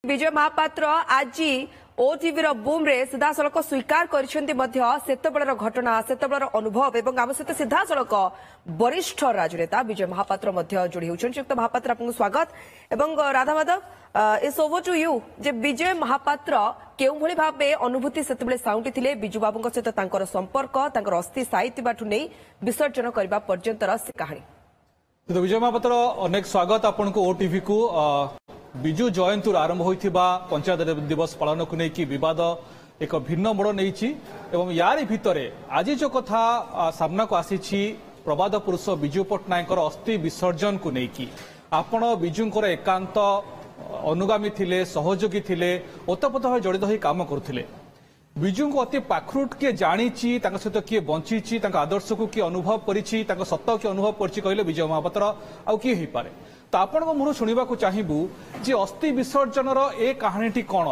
विजय महापात्र आज ओटीवी बुम रे सीधा सड़क स्वीकार कर घटना से अनुभव एवं आम सहित सीधा सड़क वरिष्ठ राजनेता विजय महापात्र जोड़ी होती महापात्र आपको स्वागत एवं राधा माधव इस ओवर टू यू जे विजय महापात्र केउभली भाबे अनुभूति सेतबेले साउंटी थिले बिजू बाबूଙ୍କ सहित तांकर संपर्क तांकर अस्थि साइतिबाठु नै विसर्जन करबा पर्यंतर से कहानी तो विजय महापात्र अनेक स्वागत आपनको ओटीवी को विजु जयंती आरंभ होइथिबा पंचायत दिवस पालन को लेकिन विवाद एक भिन्न मोड़ नहीं यार भितर आज जो कथा सामना को आसी प्रबाद पुरुष विजु पट्टनायक अस्थि विसर्जन को लेकिन आपण विजुंकर एकांत अनुगामी थिले सहयोगी थिले ओतप्रोत भाव जड़ित हो काम करुले विजु को अति पाखरु किए जानी सहित किए बंची आदर्श को किए अनुभव करी सत्ता किए अनुभव कर विजय महापात्र आउ किए हो पारे तो आपण मुहर शुणा चाहबू जे अस्थि विसर्जन ए कहानी कौन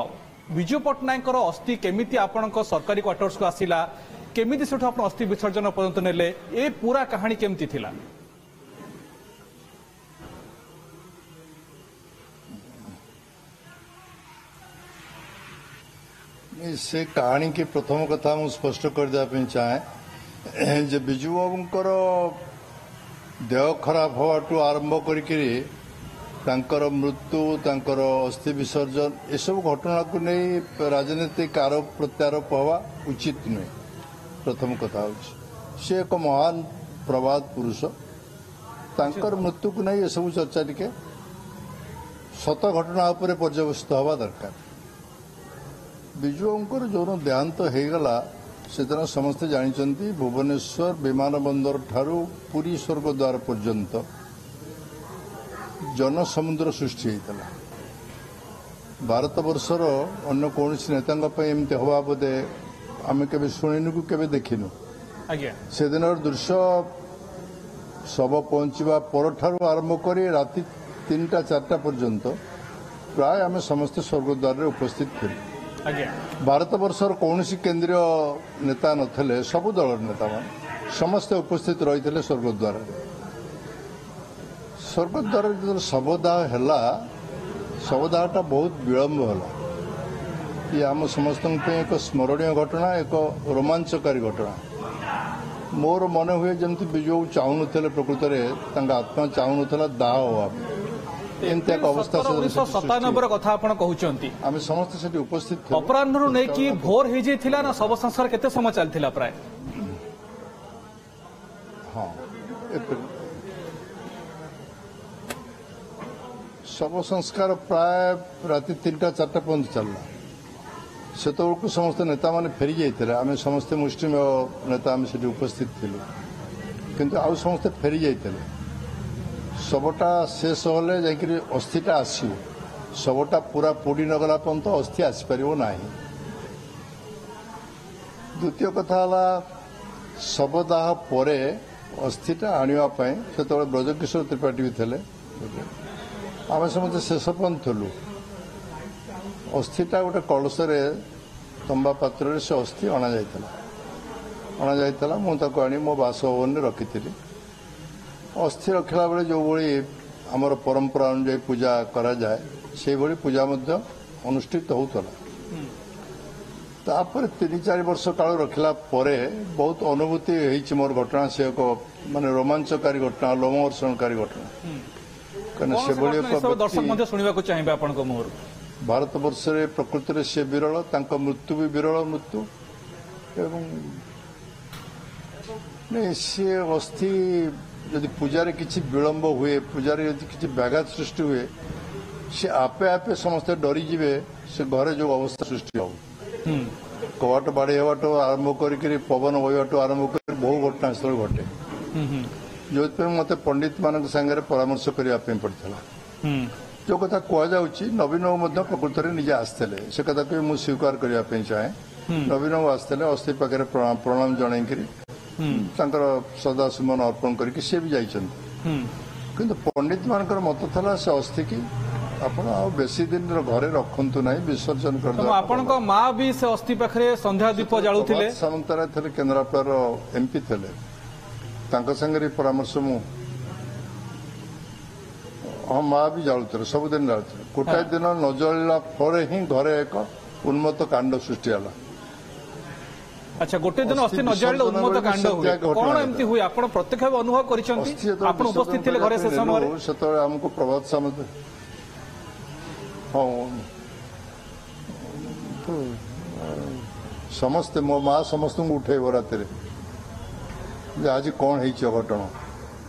विजु पट्टनायक अस्थि केमिति आपण सरकारी क्वार्टर्स को आसिला केमिति सेठु आपण अस्थि विसर्जन पर्यंत नेले ए पूरा कहानी केमिति थिला से कहानी की प्रथम कथा मुझे स्पष्ट कर देवाई चाहे जे विजु बाबूंकर देह खराब हवाठू आरंभ कर मृत्यु तांकर अस्थि विसर्जन ये सब घटना को नहीं राजनीतिक आरोप प्रत्यारोप हवा उचित नुहे प्रथम कथा सी एक महान प्रबाद पुरुष तांकर मृत्यु को नहीं ये सब चर्चा टिके सत घटना उपर पर्यवसित हवा दरकार विजुंकर जो देहांत हो गला से दिन समस्ते जानते भुवनेश्वर विमान बंदर ठारू पुरी स्वर्गद्वार पर्यंत जनसमुद्र सृष्टि होता भारत वर्षर अन्य कौन नेता एमती हवा बोधे आम के शुणु को केवे देखिनु से दिन दृश्य शव पहुंचा पर आरंभ कर राति 3टा 4टा पर्यंत प्राय आम समस्ते स्वर्गद्वार उपस्थित थे भारत वर्षर कौन केंद्रीय नेता नथिले सबु दल नेता मान समस्ते उपस्थित रही थे स्वर्गद्वार स्वर्गद्वार जो शवदाह है शवदाहटा बहुत विलंब है ये आम समस्त एक स्मरणीय घटना एक रोमांचकारी घटना मोर मन हुए जमती विजु चाहून प्रकृत में आत्मा चाहून दाह हवा एमती एक अवस्था 1997 कथा आपण कहउचंती आमे समस्त सेठी उपस्थित थे अपराह्न नै कि भोर हे जेथिला ना सब संस्कार केते समय चलथिला प्राय हां सब संस्कार प्राय राति 3टा 4टा पर्यंत चलला सेतोळकु समस्त नेता माने फेरी जाइथिले आमे समस्त मुस्लिम नेता आमे सेठी उपस्थित थिलु किंतु आउ समस्त फेरी जाइथिले सबटा शेष होले जाकि अस्थिटा आसो सबटा पूरा पोड़ी नगला पर्यंत अस्थि आसपार ना द्वितीय कथा शवदाह पर अस्थिटा आने से ब्रजकिशोर त्रिपाठी भी थे आम समस्त शेष पर्यंत थलु अस्थिटा गोटे कलश तंबा पात्र से अस्थि अणा जाता मुझे आनी मो बासभवन रखी अस्थि रखला बेले जो भाई आमर परंपरा अनुजाई पूजा करा जाए से भाई पूजा अनुष्ठित होता तापर 3-4 वर्ष काल रखला परे बहुत अनुभूति होती मोर घटना से एक माने रोमांचकारी घटना लोमहर्षणकारी घटना से भारत वर्ष प्रकृति में सी विरल मृत्यु भी विरल मृत्यु एवं नहीं सी अस्थि यदि पूजार किसी विलंब हुए पूजार यदि किसी व्याघात सृष्टि हुए से आपे आपे समस्त डरीजे से घरे जो अवस्था सृष्टि हो कवाट बाड़ी हवाट आरंभ कर पवन बहवाट आरंभ कर बहु घटनास्थल घटे जो मत पंडित मान सागर परामर्श करने पड़ता जो कथा कहुच्छी नवीन प्रकृत में निजे आसते से कथा को मुझे स्वीकार करने चाहे नवीन आसते अस्थि पाखे प्रणाम जनईकरी सदा सुमन अर्पण करके सी भी जाइंट पंडित मान मत था से अस्थि की आपण बेसी दिन घरे रखु ना विसर्जन कर माँ भी से अस्थि पाखे संध्या दीप जालुले सामंतराय थे केन्द्रापड़ार एमपी थे संगे परामर्श मु हाँ माँ भी जालुले सबुदिन जालुले गोटाए दिन न जलिला फरे ही घरे एक उन्मत्त कांड सृष्टि होला। अच्छा गोटे दिन अस्थि न जळिले उन्मत्त कांड हुए कोन एमती हुए आपण प्रत्यक्ष भावे अनुभव करिसंती आपण उपस्थित थिले घरे से समय सेतळे हमको प्रभात सामंत हाँ समस्ते मो माँ समस्त उठे राति आज कौन है घटना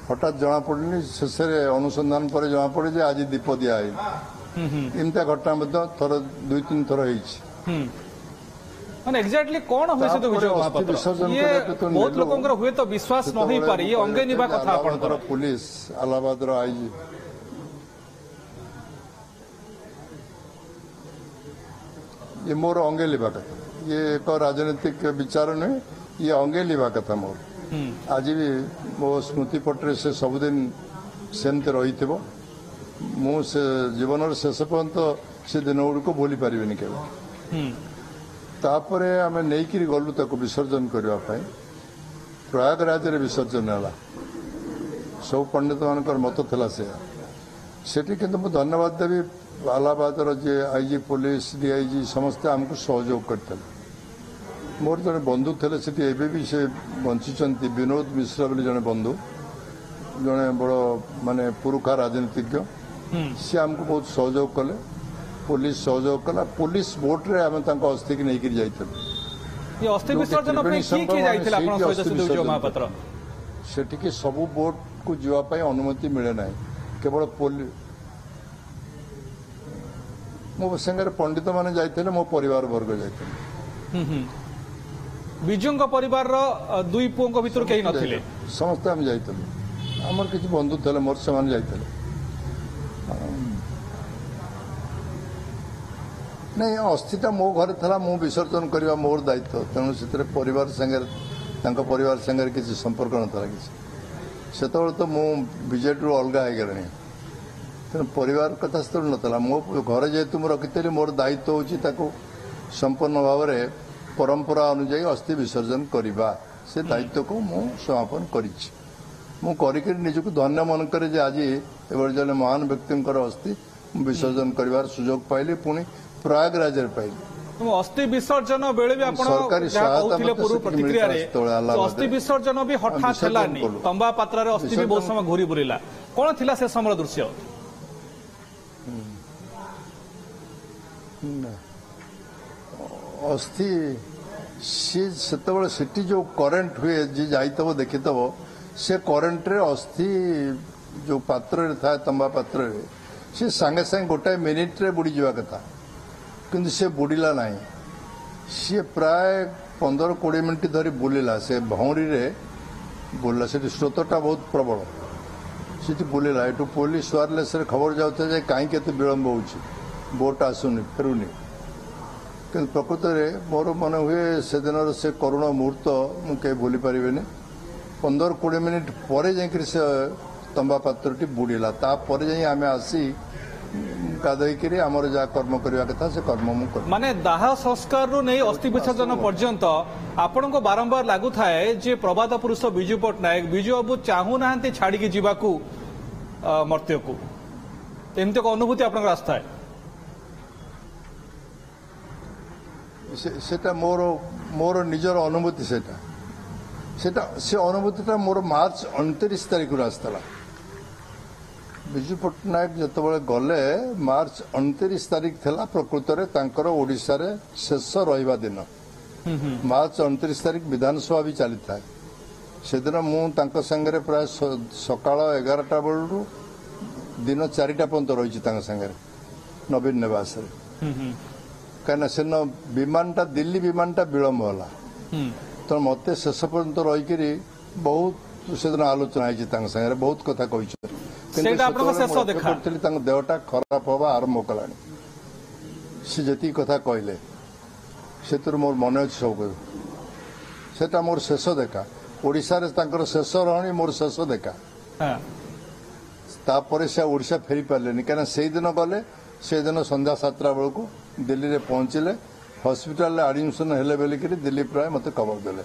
हठात जना पड़नी शेष अनुसंधान पर जना पड़े जे आज दीप दिया एमती घटना थर दुई तीन थर माने एग्जैक्टली कौन हुए से तो विजय महापात्र ये बहुत लोगों हुए तो विश्वास न होई पारे ये अंगे निभा कथा आपनकर पुलिस इलाहाबाद रो आईजी ये मोर अंगे लिबा कथा ये एक राजनीतिक विचार नहीं ये अंगे लिबा कथा मोर आज भी मो स्मृति पट्रे से सबुदिन सेमती रही मु से जीवन शेष पर्यंत से दिन गुड़ को भूली पारिनी केवल तापर आम नहीं गलु ताको विसर्जन करने प्रयागराज विसर्जन है सब पंडित मान मत था से किंतु धन्यवाद देवी इलाहाबाद जे आईजी पुलिस डीआईजी समस्ते आमको सहयोग करते मोर जड़े बंधु थे से से बंचिंट विनोद मिश्रा बोली जड़े बंधु जड़े बड़ माने पुरुखा राजनीतिज्ञ सी आमको बहुत सहयोग कले पुलिस सहयोग कला पुलिस बोट रे आम अस्थि की नहीं ये अस्थि विसर्जन से सबू बोट को जावाई अनुमति मिले ना केवल पुलिस मो संगे पंडित माने जाइथिले मो परिवार वर्ग जाइथिले विजु परिवार दुई पुओं भितर कहीं नथिले समस्त आम जाइथिले हमर किछि बंधु थले मोर से माने जाइथिले नहीं अस्थिटा मो घर था मु विसर्जन करवा मोर दायित्व तेणु से परिवार संगे परिवार संगे किसी संपर्क नाला किसी से तो मु बीजेडी अलग हो गलानी तेणु परिवार कथा से नाला मो घर जेहेतु मुझे रखी मोर दायित्व हूँ संपूर्ण भाव में परंपरा अनुजाई अस्थि विसर्जन करवा से दायित्व को मु समापन कर निजक धन्य मन करे आज एवं जन महान व्यक्ति अस्थि विसर्जन कर सुजोग पाइली पुणी प्रयागराज पाइली अस्थि विसर्जन बेले भी पूर्व प्रतिक्रिया अस्थि विसर्जन भी हठात तंबा पात्र अस्थि भी बहुत समय घूरी बुलिला कौन थिला से समय दृश्य अस्थि से जो करेन्ट हुए जी जाइतब देखितब से करेन्ट रे अस्थि जो पात्र था तंबा पात्र से सांगे सांगे गोटाए मिनिट रे बुड़ी जावा कथा किंतु से बुड़ीला नहीं सी प्राय 15-20 मिनिट धरी बुलिला से भौरी रे बुलला से स्रोतटा बहुत प्रबल सीटी बुलिला एटू पुलिस वायरलेस रे खबर जाउथे जे काई केते विलंब होउची बोट आसुनी फेरुनी किंतु प्रकृत में मोर मन हुए से दिन से करुण मुहूर्त मुझे भूली पारे 15-20 मिनिट पर जाकर से तंबा पात्रटी बुड़ीला तापर जाई आमे आसी गाधोईकरी आमर जहाँ कर्म करवा कथा से कर्म माने दाह संस्कार रु नहीं अस्थि विसर्जन पर्यंत आपण को बारंबार लागू थाए जे प्रबाद पुरुष विजु पट्टनायक विजु बाबू चाहू ना छाड़ी जीवाकू मर्त्य को एमती एक अनुभूति आपन आस्था है सेटा मोर निजर अनुभूति सेटा से अनुभूतिटा मोर मार्च 29 तारीख आसला विजु पट्टनायक जिते गले मार्च 29 तारीख थला प्रकृत में ओडिशा रे शेष रहिबा दिन मार्च 29 तारीख विधानसभा भी चली था से दिन मु संगे प्राय सकाळ 11टा बेलू दिन 4टा पर्यंत रही संगे नवीन निवास कहीं से विमानटा दिल्ली विमानटा विलंब होला तो मत शेष पर्यंत रही बहुत से दिन आलोचना है बहुत कथा कही देहटा खराब हवा आरंभ कला सी जी कथा कहले से मोर मन अच्छे सब सेटा मोर शेष देखा ओडिशा रे शेष रही मोर शेष देखा तापर से ओडिशा फेरी पारे कहीं से दिन गले से दिन संध्या 7टा बेलू दिल्ली रे पहुंचले हॉस्पिटल एडमिशन हेले बेलिक दिल्ली प्राय मत खबर देले